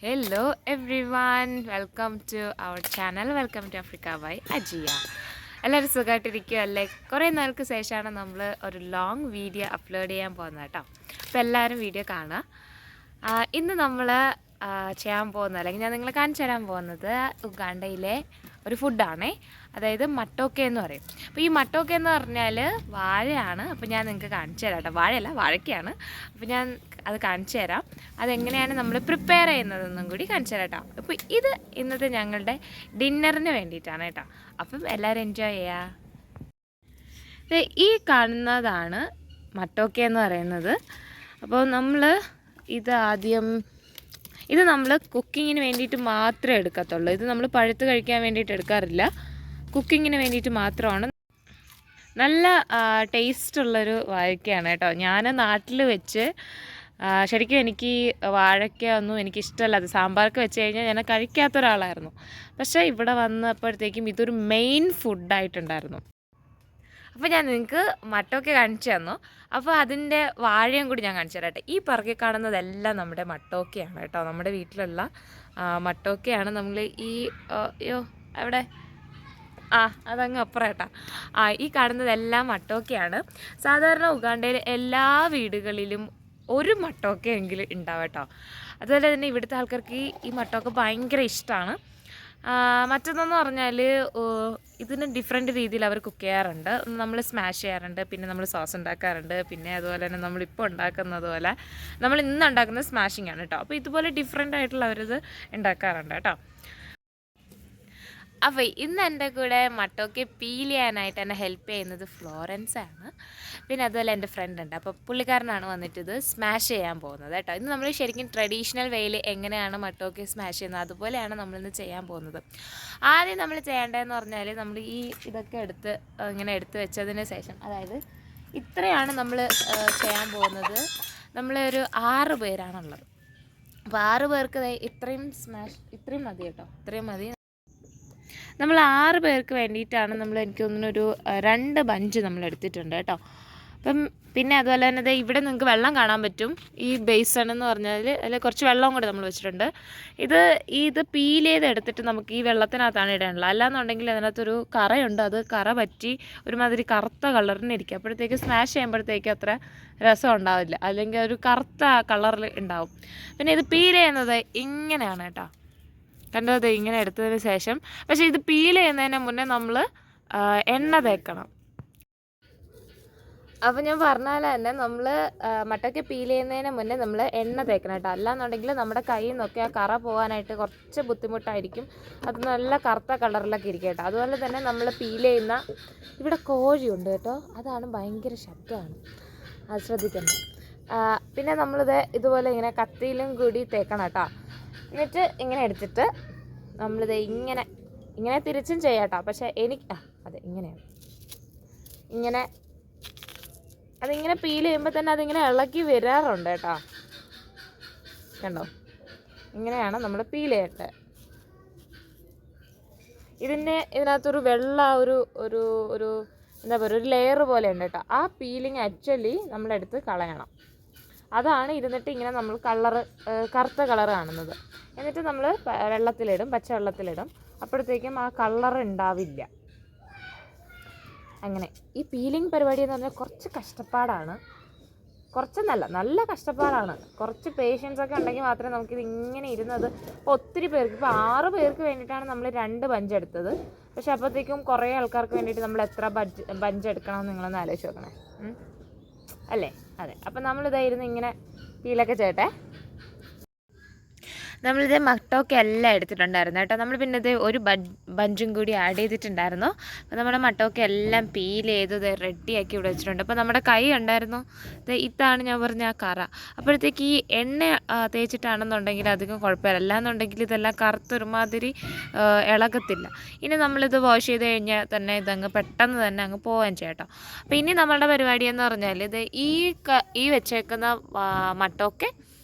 Hello everyone, welcome to our channel. Welcome to Africa by Ajia. എല്ലാവരും സുഖമായിട്ടിരിക്കുക അല്ലേ? കുറേ നാൾക്ക് ശേഷമാണ് നമ്മൾ ഒരു ലോങ് വീഡിയോ അപ്ലോഡ് ചെയ്യാൻ പോകുന്നത് കേട്ടോ. അപ്പോൾ എല്ലാവരും വീഡിയോ കാണുക. ഇന്ന് നമ്മൾ ചെയ്യാൻ പോകുന്നത്, അല്ലെങ്കിൽ ഞാൻ നിങ്ങളെ കാണിച്ചു തരാൻ പോകുന്നത് ഉഗാണ്ടയിലെ ഒരു ഫുഡാണേ. അതായത് മട്ടോക്കെ എന്ന് പറയും. അപ്പോൾ ഈ മട്ടോക്കെ എന്ന് പറഞ്ഞാൽ വാഴയാണ്. അപ്പോൾ ഞാൻ നിങ്ങൾക്ക് കാണിച്ചു തരാം കേട്ടോ. വാഴയല്ല, വാഴയ്ക്കാണ്. അപ്പോൾ ഞാൻ അത് കാണിച്ചു തരാം. അതെങ്ങനെയാണ് നമ്മൾ പ്രിപ്പയർ ചെയ്യുന്നതെന്നും കൂടി കാണിച്ചു തരാം കേട്ടോ. അപ്പോൾ ഇത് ഇന്നത്തെ ഞങ്ങളുടെ ഡിന്നറിന് വേണ്ടിയിട്ടാണ് കേട്ടോ. അപ്പം എല്ലാവരും എൻജോയ് ചെയ്യുക. ഈ കാണുന്നതാണ് മട്ടോക്കെ എന്ന് പറയുന്നത്. അപ്പോൾ നമ്മൾ ഇത് നമ്മൾ കുക്കിങ്ങിന് വേണ്ടിയിട്ട് മാത്രമേ എടുക്കത്തുള്ളൂ. ഇത് നമ്മൾ പഴുത്ത് കഴിക്കാൻ വേണ്ടിയിട്ട് എടുക്കാറില്ല, കുക്കിങ്ങിന് വേണ്ടിയിട്ട് മാത്രമാണ്. നല്ല ടേസ്റ്റുള്ളൊരു വാഴയ്ക്കയാണ് കേട്ടോ. ഞാൻ നാട്ടിൽ വെച്ച് ശരിക്കും എനിക്ക് വാഴയ്ക്ക ഒന്നും എനിക്കിഷ്ടമല്ല. അത് സാമ്പാർക്ക് വെച്ച് കഴിഞ്ഞാൽ ഞാൻ കഴിക്കാത്ത ഒരാളായിരുന്നു. പക്ഷേ ഇവിടെ വന്നപ്പോഴത്തേക്കും ഇതൊരു മെയിൻ ഫുഡായിട്ടുണ്ടായിരുന്നു. അപ്പോൾ ഞാൻ നിങ്ങൾക്ക് മട്ടോക്കെ കാണിച്ചു തന്നു. അപ്പോൾ അതിൻ്റെ വാഴയും കൂടി ഞാൻ കാണിച്ചു തരാട്ടെ. ഈ പിറകെ കാണുന്നതെല്ലാം നമ്മുടെ മട്ടോക്കയാണ് കേട്ടോ. നമ്മുടെ വീട്ടിലുള്ള മട്ടോക്കയാണ്. നമ്മൾ എവിടെ അതങ്ങ് അപ്പുറം കേട്ടോ. ഈ കാണുന്നതെല്ലാം മട്ടോക്കയാണ്. സാധാരണ ഉഗാണ്ടയിൽ എല്ലാ വീടുകളിലും ഒരു മട്ടോക്കയെങ്കിലും ഉണ്ടാവും കേട്ടോ. അതുപോലെ തന്നെ ഇവിടുത്തെ ആൾക്കാർക്ക് ഈ മട്ടോക്ക ഭയങ്കര ഇഷ്ടമാണ്. മറ്റൊന്നെന്ന് പറഞ്ഞാൽ ഇതിന് ഡിഫറെൻറ്റ് രീതിയിൽ അവർ കുക്ക് ചെയ്യാറുണ്ട്. നമ്മൾ സ്മാഷ് ചെയ്യാറുണ്ട്, പിന്നെ നമ്മൾ സോസ് ഉണ്ടാക്കാറുണ്ട്, പിന്നെ അതുപോലെ തന്നെ നമ്മളിപ്പോൾ ഉണ്ടാക്കുന്നത് പോലെ നമ്മൾ ഇന്ന് ഉണ്ടാക്കുന്നത് സ്മാഷിങ് ആണ് കേട്ടോ. അപ്പോൾ ഇതുപോലെ ഡിഫറെൻ്റ് ആയിട്ടുള്ള അവരിത് ഉണ്ടാക്കാറുണ്ട് കേട്ടോ. അപ്പോൾ ഇന്ന് എൻ്റെ കൂടെ മട്ടോക്കെ പീൽ ചെയ്യാനായിട്ട് എന്നെ ഹെൽപ്പ് ചെയ്യുന്നത് ഫ്ലോറൻസ് ആണ്. പിന്നെ അതുപോലെ എൻ്റെ ഫ്രണ്ട് ഉണ്ട്. അപ്പോൾ പുള്ളിക്കാരനാണ് വന്നിട്ട് ഇത് സ്മാഷ് ചെയ്യാൻ പോകുന്നത് കേട്ടോ. ഇന്ന് നമ്മൾ ശരിക്കും ട്രഡീഷണൽ വേയിൽ എങ്ങനെയാണ് മട്ടോക്കെ സ്മാഷ് ചെയ്യുന്നത് അതുപോലെയാണ് നമ്മളിന്ന് ചെയ്യാൻ പോകുന്നത്. ആദ്യം നമ്മൾ ചെയ്യേണ്ടതെന്ന് പറഞ്ഞാൽ നമ്മൾ ഇതൊക്കെ ഇങ്ങനെ എടുത്ത് വെച്ചതിന് ശേഷം, അതായത് ഇത്രയാണ് നമ്മൾ ചെയ്യാൻ പോകുന്നത്. നമ്മളൊരു 6 പേരാണുള്ളത്. അപ്പോൾ 6 പേർക്ക് ഇത്രയും മതി കേട്ടോ. ഇത്രയും മതി. നമ്മൾ 6 പേർക്ക് വേണ്ടിയിട്ടാണ് എനിക്ക് തോന്നുന്നൊരു 2 ബഞ്ച് നമ്മൾ എടുത്തിട്ടുണ്ട് കേട്ടോ. അപ്പം പിന്നെ അതുപോലെ തന്നെ ഇവിടെ നിങ്ങൾക്ക് വെള്ളം കാണാൻ പറ്റും. ഈ ബേസൺ എന്ന് പറഞ്ഞാൽ അതിൽ കുറച്ച് വെള്ളവും കൂടി നമ്മൾ വെച്ചിട്ടുണ്ട്. ഇത് പീൽ ചെയ്തെടുത്തിട്ട് നമുക്ക് ഈ വെള്ളത്തിനകത്താണ് ഇടാനുള്ളത്. അല്ലാന്നുണ്ടെങ്കിൽ അതിനകത്തൊരു കറയുണ്ട്. അത് കറ പറ്റി ഒരുമാതിരി കറുത്ത കളറിനിരിക്കും. അപ്പോഴത്തേക്ക് സ്മാഷ് ചെയ്യുമ്പോഴത്തേക്ക് അത്ര രസം ഉണ്ടാവില്ല, അല്ലെങ്കിൽ ഒരു കറുത്ത കളറിൽ ഉണ്ടാവും. പിന്നെ ഇത് പീൽ ചെയ്യുന്നത് ഇങ്ങനെയാണ് കേട്ടോ. കണ്ടത് ഇങ്ങനെ എടുത്തതിന് ശേഷം, പക്ഷേ ഇത് പീൽ ചെയ്യുന്നതിന് മുന്നേ നമ്മൾ എണ്ണ തേക്കണം. അപ്പോൾ ഞാൻ പറഞ്ഞാൽ തന്നെ നമ്മൾ മട്ടയ്ക്ക് പീൽ ചെയ്യുന്നതിന് മുന്നേ നമ്മൾ എണ്ണ തേക്കണം കേട്ടോ. അല്ലാന്നുണ്ടെങ്കിൽ നമ്മുടെ കയ്യിൽ നിന്നൊക്കെ ആ കറ പോകാനായിട്ട് കുറച്ച് ബുദ്ധിമുട്ടായിരിക്കും. അത് നല്ല കറുത്ത കളറിലൊക്കെ ഇരിക്കും കേട്ടോ. അതുപോലെ തന്നെ നമ്മൾ പീൽ ചെയ്യുന്ന ഇവിടെ കോഴിയുണ്ട് കേട്ടോ. അതാണ് ഭയങ്കര ശബ്ദമാണ്, അത് ശ്രദ്ധിക്കണം. പിന്നെ നമ്മളിത് ഇതുപോലെ ഇങ്ങനെ കത്തിയിലും കൂടി തേക്കണം കേട്ടോ. എന്നിട്ട് ഇങ്ങനെ എടുത്തിട്ട് നമ്മളിത് ഇങ്ങനെ തിരിച്ചും ചെയ്യാം കേട്ടോ. പക്ഷേ അതെ ഇങ്ങനെയാണ്. അതിങ്ങനെ പീൽ ചെയ്യുമ്പോൾ തന്നെ അതിങ്ങനെ ഇളക്കി വരാറുണ്ട് കേട്ടോ. കണ്ടോ, ഇങ്ങനെയാണ് നമ്മൾ പീൽ ചെയ്യേണ്ടത്. ഇതിനകത്തൊരു വെള്ള ഒരു എന്താ പറയുക, ഒരു ലെയർ പോലെ ഉണ്ട് കേട്ടോ. ആ പീലിങ് ആക്ച്വലി നമ്മളെടുത്ത് കളയണം. അതാണ് ഇരുന്നിട്ട് ഇങ്ങനെ നമ്മൾ കറുത്ത കളർ കാണുന്നത്. എന്നിട്ട് നമ്മൾ പച്ചവെള്ളത്തിലിടും. അപ്പോഴത്തേക്കും ആ കളർ ഉണ്ടാവില്ല. അങ്ങനെ ഈ പീലിംഗ് പരിപാടി എന്ന് പറഞ്ഞാൽ കുറച്ച് കഷ്ടപ്പാടാണ്. കുറച്ചെന്നല്ല, നല്ല കഷ്ടപ്പാടാണ്. കുറച്ച് പേഷ്യൻസ് ഒക്കെ ഉണ്ടെങ്കിൽ മാത്രമേ നമുക്കിത് ഇങ്ങനെ ഇരുന്നത്. ഇപ്പോൾ ഒത്തിരി പേർക്ക്, ഇപ്പോൾ 6 പേർക്ക് വേണ്ടിയിട്ടാണ് നമ്മൾ 2 ബഞ്ച് എടുത്തത്. പക്ഷെ അപ്പോഴത്തേക്കും കുറേ ആൾക്കാർക്ക് വേണ്ടിയിട്ട് നമ്മൾ എത്ര ബഞ്ച് എടുക്കണമെന്ന് നിങ്ങളൊന്ന് ആലോചിച്ച് നോക്കണേ, അല്ലേ? അതെ. അപ്പം നമ്മളിതായിരുന്നു ഇങ്ങനെ പീലൊക്കെ ചെയ്യട്ടെ. നമ്മളിത് മട്ടോക്കെ എല്ലാം എടുത്തിട്ടുണ്ടായിരുന്നു കേട്ടോ. നമ്മൾ പിന്നെ ഇത് ഒരു ബഞ്ചും കൂടി ആഡ് ചെയ്തിട്ടുണ്ടായിരുന്നു. അപ്പോൾ നമ്മുടെ മട്ടോക്കെ എല്ലാം പീൽ ചെയ്ത് റെഡിയാക്കി ഇവിടെ വെച്ചിട്ടുണ്ട്. അപ്പോൾ നമ്മുടെ കൈ ഉണ്ടായിരുന്നു, ഇതാണ് ഞാൻ പറഞ്ഞ ആ കറ. അപ്പോഴത്തേക്ക് ഈ എണ്ണ തേച്ചിട്ടാണെന്നുണ്ടെങ്കിൽ അധികം കുഴപ്പമില്ല. അല്ലാന്നുണ്ടെങ്കിൽ ഇതെല്ലാം കറുത്തൊരുമാതിരി ഇളകത്തില്ല. ഇനി നമ്മളിത് വാഷ് ചെയ്ത് കഴിഞ്ഞാൽ തന്നെ ഇതങ്ങ് പെട്ടെന്ന് തന്നെ അങ്ങ് പോകാൻ ചെയ്യാം കേട്ടോ. അപ്പോൾ ഇനി നമ്മളുടെ പരിപാടി എന്ന് പറഞ്ഞാൽ ഇത് ഈ വെച്ചേക്കുന്ന മട്ടോക്കെ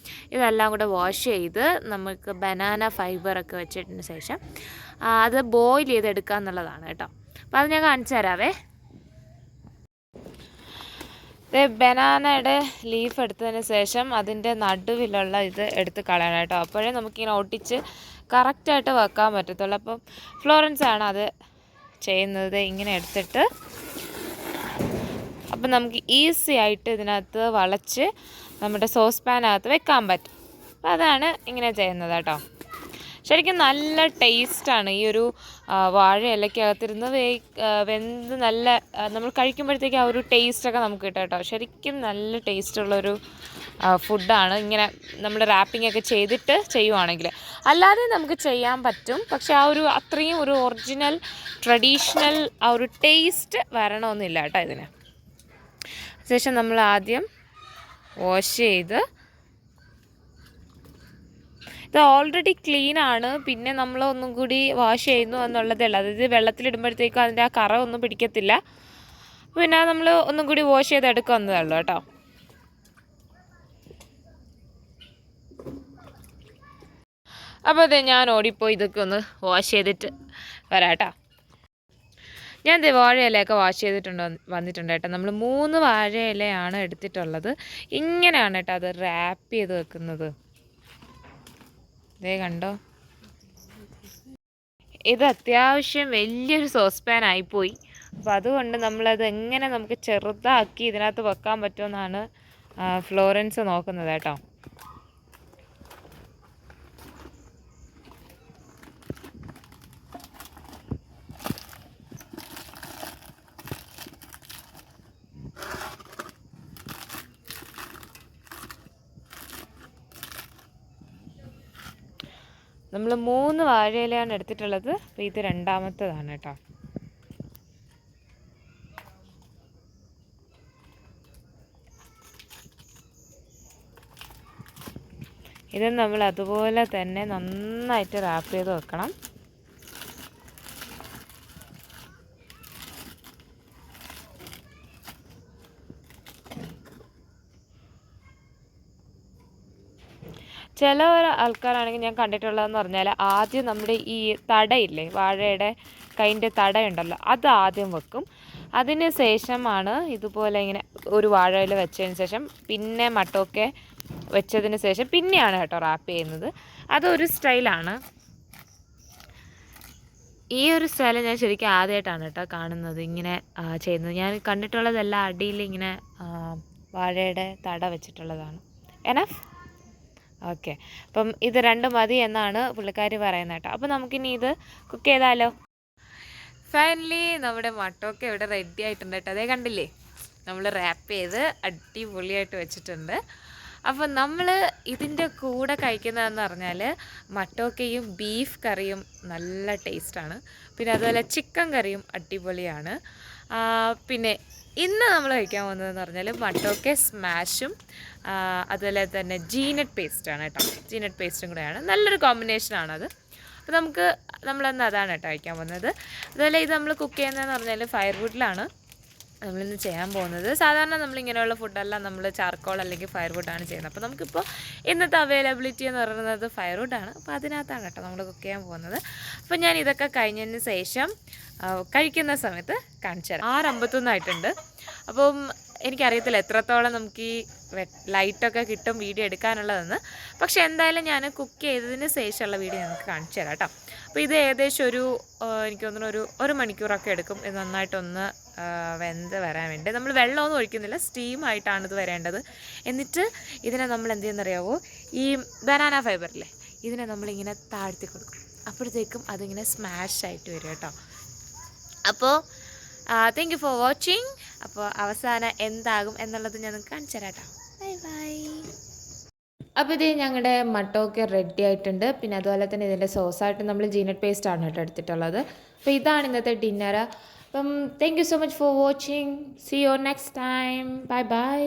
ഇതെല്ലാം കൂടെ വാഷ് ചെയ്ത് നമുക്ക് ബനാന ഫൈബറൊക്കെ വെച്ചതിന് ശേഷം അത് ബോയിൽ ചെയ്തെടുക്കുക എന്നുള്ളതാണ് കേട്ടോ. അപ്പോൾ അത് ഞാൻ കാണിച്ചു തരാവേ. ബനാനയുടെ ലീഫ് എടുത്തതിന് ശേഷം അതിൻ്റെ നടുവിലുള്ള ഇത് എടുത്ത് കളയണം കേട്ടോ. അപ്പോഴേ നമുക്കിങ്ങനെ ഒട്ടിച്ച് കറക്റ്റായിട്ട് വെക്കാൻ പറ്റത്തുള്ളൂ. അപ്പം ഫ്ലോറൻസ് ആണ് അത് ചെയ്യുന്നത്. ഇങ്ങനെ എടുത്തിട്ട് അപ്പം നമുക്ക് ഈസി ആയിട്ട് ഇതിനകത്ത് വളച്ച് നമ്മുടെ സോസ് പാനകത്ത് വെക്കാൻ പറ്റും. അപ്പം അതാണ് ഇങ്ങനെ ചെയ്യുന്നത് കേട്ടോ. ശരിക്കും നല്ല ടേസ്റ്റാണ് ഈ ഒരു വാഴ ഇലയ്ക്കകത്തിരുന്ന് വെന്ത് നല്ല നമ്മൾ കഴിക്കുമ്പോഴത്തേക്ക് ആ ഒരു ടേസ്റ്റൊക്കെ നമുക്ക് കിട്ടും കേട്ടോ. ശരിക്കും നല്ല ടേസ്റ്റുള്ളൊരു ഫുഡാണ് ഇങ്ങനെ നമ്മൾ റാപ്പിംഗ് ഒക്കെ ചെയ്തിട്ട് ചെയ്യുവാണെങ്കിൽ. അല്ലാതെ നമുക്ക് ചെയ്യാൻ പറ്റും, പക്ഷെ ആ ഒരു അത്രയും ഒരു ഒറിജിനൽ ട്രഡീഷണൽ ആ ഒരു ടേസ്റ്റ് വരണമെന്നില്ല കേട്ടോ ഇതിന്. ശേഷം നമ്മൾ ആദ്യം വാഷ് ചെയ്ത്, ഇത് ഓൾറെഡി ക്ലീനാണ്, പിന്നെ നമ്മൾ ഒന്നും കൂടി വാഷ് ചെയ്യുന്നു എന്നുള്ളതേ ഉള്ളൂ. അതായത് വെള്ളത്തിലിടുമ്പോഴത്തേക്കും അതിൻ്റെ ആ കറ ഒന്നും പിടിക്കത്തില്ല. പിന്നെ നമ്മൾ ഒന്നും കൂടി വാഷ് ചെയ്തെടുക്കുന്നതേ ഉള്ളൂ കേട്ടോ. അപ്പോൾ അതെ, ഞാൻ ഓടിപ്പോയി ഇതൊക്കെ ഒന്ന് വാഷ് ചെയ്തിട്ട് വരാം കേട്ടോ. ഞാൻ വാഴയിലയൊക്കെ വാഷ് വന്നിട്ടുണ്ട് കേട്ടോ. നമ്മൾ 3 വാഴയിലയാണ് എടുത്തിട്ടുള്ളത്. ഇങ്ങനെയാണ് കേട്ടോ അത് റാപ്പ് ചെയ്ത് വെക്കുന്നത്. ഇതേ കണ്ടോ, ഇത് അത്യാവശ്യം വലിയൊരു സോസ് പാൻ ആയിപ്പോയി. അപ്പോൾ അതുകൊണ്ട് നമ്മളത് എങ്ങനെ നമുക്ക് ചെറുതാക്കി ഇതിനകത്ത് വെക്കാൻ പറ്റുമെന്നാണ് ഫ്ലോറൻസ് നോക്കുന്നത് കേട്ടോ. നമ്മൾ 3 വാഴയിലയാണ് എടുത്തിട്ടുള്ളത്. അപ്പോൾ ഇത് രണ്ടാമത്തേതാണ് കേട്ടോ. ഇത് നമ്മൾ അതുപോലെ തന്നെ നന്നായിട്ട് റാപ്പ് ചെയ്ത് വെക്കണം. ചില ആൾക്കാരാണെങ്കിൽ ഞാൻ കണ്ടിട്ടുള്ളതെന്ന് പറഞ്ഞാൽ ആദ്യം നമ്മുടെ ഈ തടയില്ലേ, വാഴയുടെ കൈൻ്റെ തടയുണ്ടല്ലോ, അത് ആദ്യം വെക്കും. അതിന് ശേഷമാണ് ഇതുപോലെ ഇങ്ങനെ ഒരു വാഴയിൽ വെച്ചതിന് ശേഷം പിന്നെ മട്ടൊക്കെ വെച്ചതിന് ശേഷം പിന്നെയാണ് കേട്ടോ റാപ്പ് ചെയ്യുന്നത്. അതൊരു സ്റ്റൈലാണ്. ഈ ഒരു സ്റ്റൈൽ ഞാൻ ശരിക്കും ആദ്യമായിട്ടാണ് കേട്ടോ കാണുന്നത് ഇങ്ങനെ ചെയ്യുന്നത്. ഞാൻ കണ്ടിട്ടുള്ളതെല്ലാം അടിയിൽ ഇങ്ങനെ വാഴയുടെ തട വെച്ചിട്ടുള്ളതാണ്. Enough okay. അപ്പം ഇത് 2 മതി എന്നാണ് പുള്ളിക്കാരി പറയുന്നത് കേട്ടോ. അപ്പോൾ നമുക്കിനി ഇത് കുക്ക് ചെയ്താലോ. ഫൈനലി നമ്മുടെ മട്ടൊക്കെ ഇവിടെ റെഡി ആയിട്ടുണ്ട് കേട്ടോ. അതേ കണ്ടില്ലേ, നമ്മൾ റാപ്പ് ചെയ്ത് അടിപൊളിയായിട്ട് വെച്ചിട്ടുണ്ട്. അപ്പോൾ നമ്മൾ ഇതിൻ്റെ കൂടെ കഴിക്കുന്നതെന്ന് പറഞ്ഞാൽ മട്ടോക്കയും ബീഫ് കറിയും നല്ല ടേസ്റ്റാണ്. പിന്നെ അതുപോലെ ചിക്കൻ കറിയും അടിപൊളിയാണ്. പിന്നെ ഇന്ന് നമ്മൾ കഴിക്കാൻ പോകുന്നതെന്ന് പറഞ്ഞാൽ മട്ടോക്കെ സ്മാഷും അതുപോലെ തന്നെ ജീനട്ട് പേസ്റ്റാണ് കേട്ടോ. ജീനട്ട് പേസ്റ്റും കൂടെയാണ്, നല്ലൊരു കോമ്പിനേഷനാണത്. അപ്പോൾ നമ്മളന്ന് അതാണ് കേട്ടോ കഴിക്കാൻ പോകുന്നത്. അതുപോലെ ഇത് നമ്മൾ കുക്ക് ചെയ്യുന്നതെന്ന് പറഞ്ഞാൽ ഫയർവുഡിലാണ് നമ്മളിന്ന് ചെയ്യാൻ പോകുന്നത്. സാധാരണ നമ്മളിങ്ങനെയുള്ള ഫുഡെല്ലാം നമ്മൾ ചാർക്കോൾ അല്ലെങ്കിൽ ഫയർവുഡാണ് ചെയ്യുന്നത്. അപ്പോൾ നമുക്കിപ്പോൾ ഇന്നത്തെ അവൈലബിലിറ്റി എന്ന് പറയുന്നത് ഫയർവുഡാണ്. അപ്പോൾ അതിനകത്താണ് കേട്ടോ നമ്മൾ കുക്ക് ചെയ്യാൻ പോകുന്നത്. അപ്പോൾ ഞാൻ ഇതൊക്കെ കഴിഞ്ഞതിന് ശേഷം കഴിക്കുന്ന സമയത്ത് കാണിച്ചു തരാം. 6:51 ആയിട്ടുണ്ട്. അപ്പം എനിക്കറിയത്തില്ല എത്രത്തോളം നമുക്ക് ഈ ലൈറ്റൊക്കെ കിട്ടും വീഡിയോ എടുക്കാനുള്ളതെന്ന്. പക്ഷെ എന്തായാലും ഞാൻ കുക്ക് ചെയ്തതിന് ശേഷമുള്ള വീഡിയോ നമുക്ക് കാണിച്ചു തരാം കേട്ടോ. അപ്പോൾ ഇത് ഏകദേശം എനിക്ക് തോന്നുന്നു ഒരു മണിക്കൂറൊക്കെ എടുക്കും ഇത് നന്നായിട്ടൊന്ന് വെന്ത് വരാൻ വേണ്ടി. നമ്മൾ വെള്ളമൊന്നും ഒഴിക്കുന്നില്ല, സ്റ്റീമായിട്ടാണ് ഇത് വരേണ്ടത്. എന്നിട്ട് ഇതിനെ നമ്മൾ എന്ത് ചെയ്യുന്നറിയാവോ, ഈ ബനാന ഫൈബറില്ലേ, ഇതിനെ നമ്മളിങ്ങനെ താഴ്ത്തി കൊടുക്കും. അപ്പോഴത്തേക്കും അതിങ്ങനെ സ്മാഷ് ആയിട്ട് വരും കേട്ടോ. അപ്പോൾ താങ്ക് യു ഫോർ വാച്ചിങ്. അപ്പോൾ അവസാനം എന്താകും എന്നുള്ളത് ഞാൻ കാണിച്ചു തരാം കേട്ടോ. Bye bye. അപ്പോൾ ഇത് ഞങ്ങളുടെ മട്ടൊക്കെ റെഡി ആയിട്ടുണ്ട്. പിന്നെ അതുപോലെ തന്നെ ഇതിൻ്റെ സോസായിട്ട് നമ്മൾ ജീനട്ട് പേസ്റ്റാണ് കേട്ടോ എടുത്തിട്ടുള്ളത്. അപ്പോൾ ഇതാണ് ഇന്നത്തെ ഡിന്നർ. അപ്പം thank you so much for watching. See you next time. Bye by.